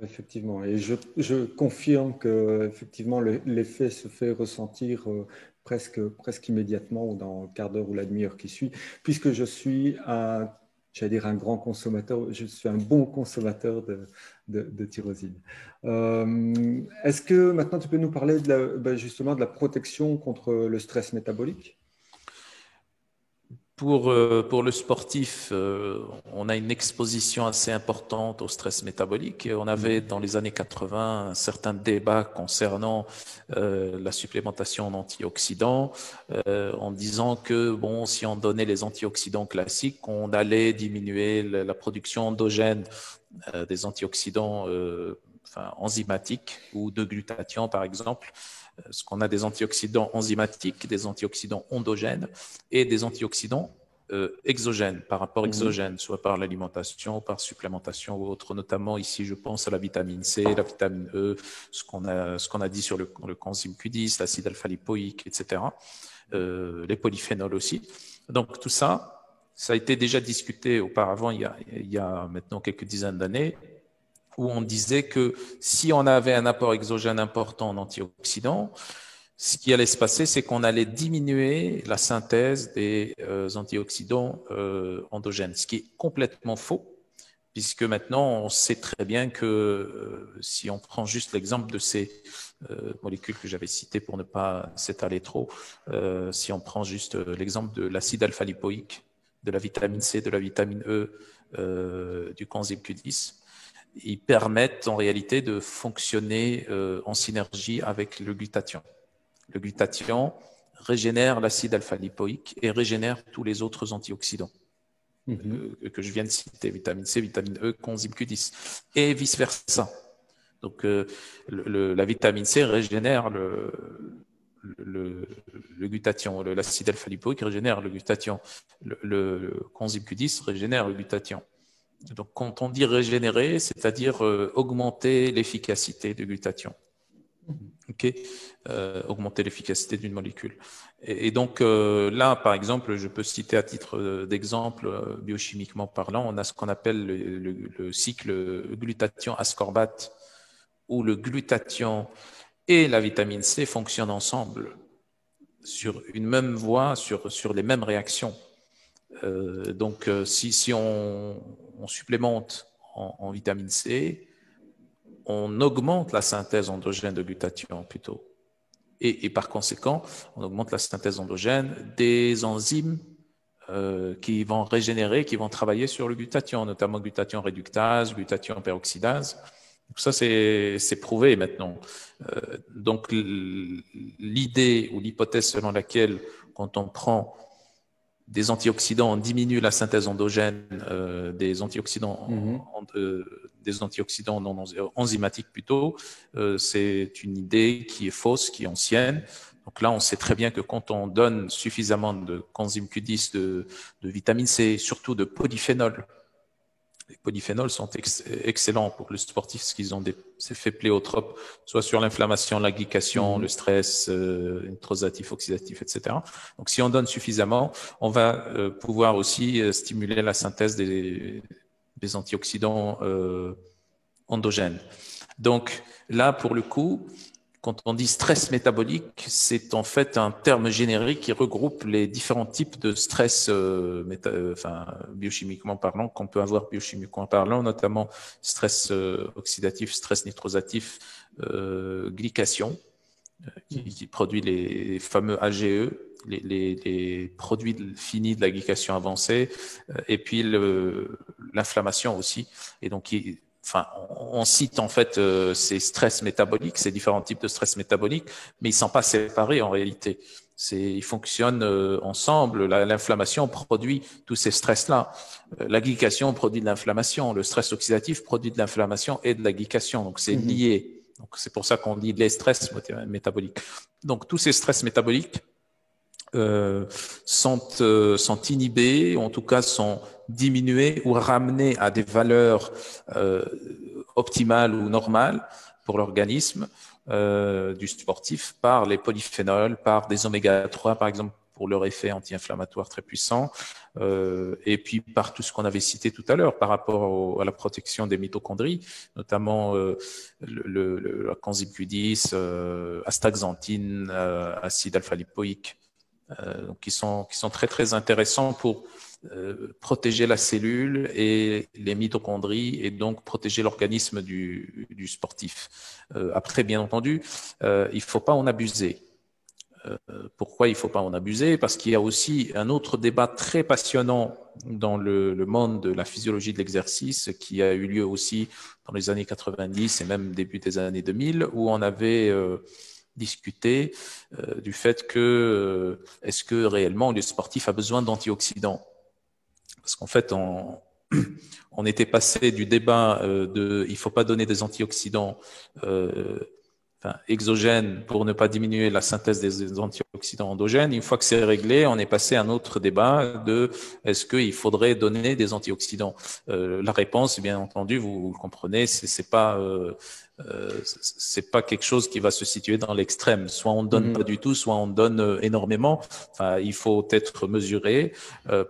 Effectivement, et je confirme que effectivement l'effet se fait ressentir presque immédiatement ou dans le quart d'heure ou la demi-heure qui suit, puisque je suis j'allais dire un grand consommateur, je suis un bon consommateur de tyrosine. Est-ce que maintenant tu peux nous parler justement de la protection contre le stress métabolique? Pour le sportif, on a une exposition assez importante au stress métabolique. Et on avait dans les années 80 un certain débat concernant la supplémentation en antioxydants, en disant que bon, si on donnait les antioxydants classiques, on allait diminuer la production endogène des antioxydants enzymatiques ou de glutathion par exemple. Ce qu'on a des antioxydants enzymatiques, des antioxydants endogènes et des antioxydants exogènes, par rapport exogène, soit par l'alimentation, par supplémentation ou autre. Notamment ici, je pense à la vitamine C, la vitamine E, ce qu'on a dit sur le coenzyme Q10, l'acide alpha-lipoïque, etc. Les polyphénols aussi. Donc tout ça, ça a été déjà discuté auparavant, il y a maintenant quelques dizaines d'années, où on disait que si on avait un apport exogène important en antioxydants, ce qui allait se passer, c'est qu'on allait diminuer la synthèse des antioxydants endogènes, ce qui est complètement faux, puisque maintenant, on sait très bien que si on prend juste l'exemple de ces molécules que j'avais citées pour ne pas s'étaler trop, si on prend juste l'exemple de l'acide alpha-lipoïque, de la vitamine C, de la vitamine E, du coenzyme Q10, ils permettent en réalité de fonctionner en synergie avec le glutathion. Le glutathion régénère l'acide alpha-lipoïque et régénère tous les autres antioxydants que je viens de citer, vitamine C, vitamine E, coenzyme Q10, et vice-versa. Donc, la vitamine C régénère le glutathion, l'acide alpha-lipoïque régénère le glutathion, le coenzyme Q10 régénère le glutathion. Donc, quand on dit régénérer, c'est-à-dire augmenter l'efficacité du glutathion. Okay. Augmenter l'efficacité d'une molécule. Et donc là, par exemple, je peux citer à titre d'exemple, biochimiquement parlant, on a ce qu'on appelle le cycle glutathion-ascorbate, où le glutathion et la vitamine C fonctionnent ensemble sur une même voie, sur les mêmes réactions. Donc, si on supplémente en vitamine C, on augmente la synthèse endogène de glutathion plutôt. Et par conséquent, on augmente la synthèse endogène des enzymes qui vont régénérer, qui vont travailler sur le glutathion, notamment glutathion réductase, glutathion peroxydase. Donc ça, c'est prouvé maintenant. Donc l'idée ou l'hypothèse selon laquelle, quand on prend des antioxydants, on diminue la synthèse endogène des antioxydants, des antioxydants non enzymatiques plutôt, c'est une idée qui est fausse, qui est ancienne. Donc là, on sait très bien que quand on donne suffisamment de coenzyme Q10, de vitamine C, surtout de polyphénol, les polyphénols sont excellents pour le sportif parce qu'ils ont des effets pléotropes, soit sur l'inflammation, la glycation, le stress, nitrosatif, oxydatif, etc. Donc, si on donne suffisamment, on va pouvoir aussi stimuler la synthèse des antioxydants endogènes. Donc, là, pour le coup, quand on dit stress métabolique, c'est en fait un terme générique qui regroupe les différents types de stress biochimiquement parlant, qu'on peut avoir biochimiquement parlant, notamment stress oxydatif, stress nitrosatif, glycation, qui produit les fameux AGE, les produits finis de la glycation avancée, et puis l'inflammation aussi. Et donc, on cite en fait ces stress métaboliques, ces différents types de stress métaboliques, mais ils ne sont pas séparés en réalité. Ils fonctionnent ensemble. L'inflammation produit tous ces stress-là. La glycation produit de l'inflammation. Le stress oxydatif produit de l'inflammation et de la glycation. Donc, c'est lié. Donc, c'est pour ça qu'on dit les stress métaboliques. Donc, tous ces stress métaboliques sont inhibés, ou en tout cas sont diminués ou ramenés à des valeurs optimales ou normales pour l'organisme du sportif par les polyphénols, par des oméga 3 par exemple, pour leur effet anti-inflammatoire très puissant, et puis par tout ce qu'on avait cité tout à l'heure par rapport à la protection des mitochondries, notamment la coenzyme Q10, astaxanthine, acide alpha-lipoïque, donc qui sont très très intéressants pour protéger la cellule et les mitochondries et donc protéger l'organisme du sportif. Après, bien entendu, il ne faut pas en abuser. Pourquoi il ne faut pas en abuser? Parce qu'il y a aussi un autre débat très passionnant dans le monde de la physiologie de l'exercice qui a eu lieu aussi dans les années 90 et même début des années 2000, où on avait discuté du fait que est-ce que réellement le sportif a besoin d'antioxydants? Parce qu'en fait, on était passé du débat de il ne faut pas donner des antioxydants exogènes pour ne pas diminuer la synthèse des antioxydants endogènes. Une fois que c'est réglé, on est passé à un autre débat de est-ce qu'il faudrait donner des antioxydants. La réponse, bien entendu, vous le comprenez, c'est pas quelque chose qui va se situer dans l'extrême. Soit on ne donne pas du tout, soit on donne énormément. Enfin, il faut être mesuré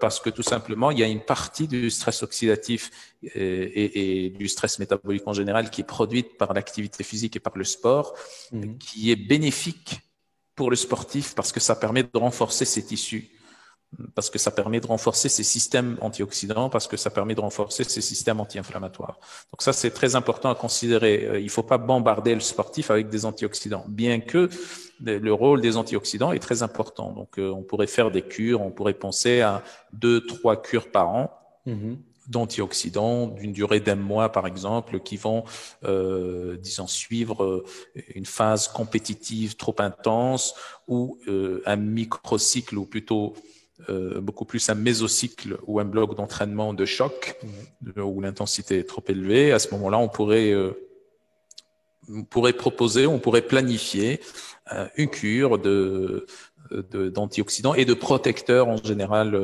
parce que tout simplement, il y a une partie du stress oxydatif et du stress métabolique en général qui est produite par l'activité physique et par le sport, qui est bénéfique pour le sportif parce que ça permet de renforcer ses tissus, parce que ça permet de renforcer ses systèmes antioxydants, parce que ça permet de renforcer ses systèmes anti-inflammatoires. Donc ça, c'est très important à considérer. Il ne faut pas bombarder le sportif avec des antioxydants, bien que le rôle des antioxydants est très important. Donc on pourrait faire des cures, on pourrait penser à 2-3 cures par an d'antioxydants d'une durée d'1 mois, par exemple, qui vont, disons, suivre une phase compétitive trop intense ou un microcycle, ou plutôt beaucoup plus un mésocycle ou un bloc d'entraînement de choc où l'intensité est trop élevée. À ce moment-là, on pourrait proposer, on pourrait planifier une cure d'antioxydants et de protecteurs en général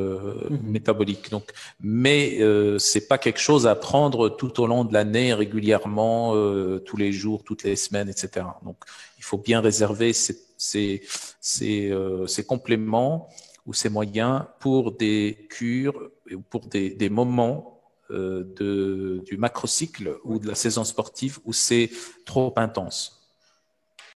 métaboliques. Donc, mais c'est pas quelque chose à prendre tout au long de l'année régulièrement, tous les jours, toutes les semaines, etc. Donc, il faut bien réserver ces compléments ou ces moyens pour des cures, pour des moments du macrocycle ou de la saison sportive où c'est trop intense.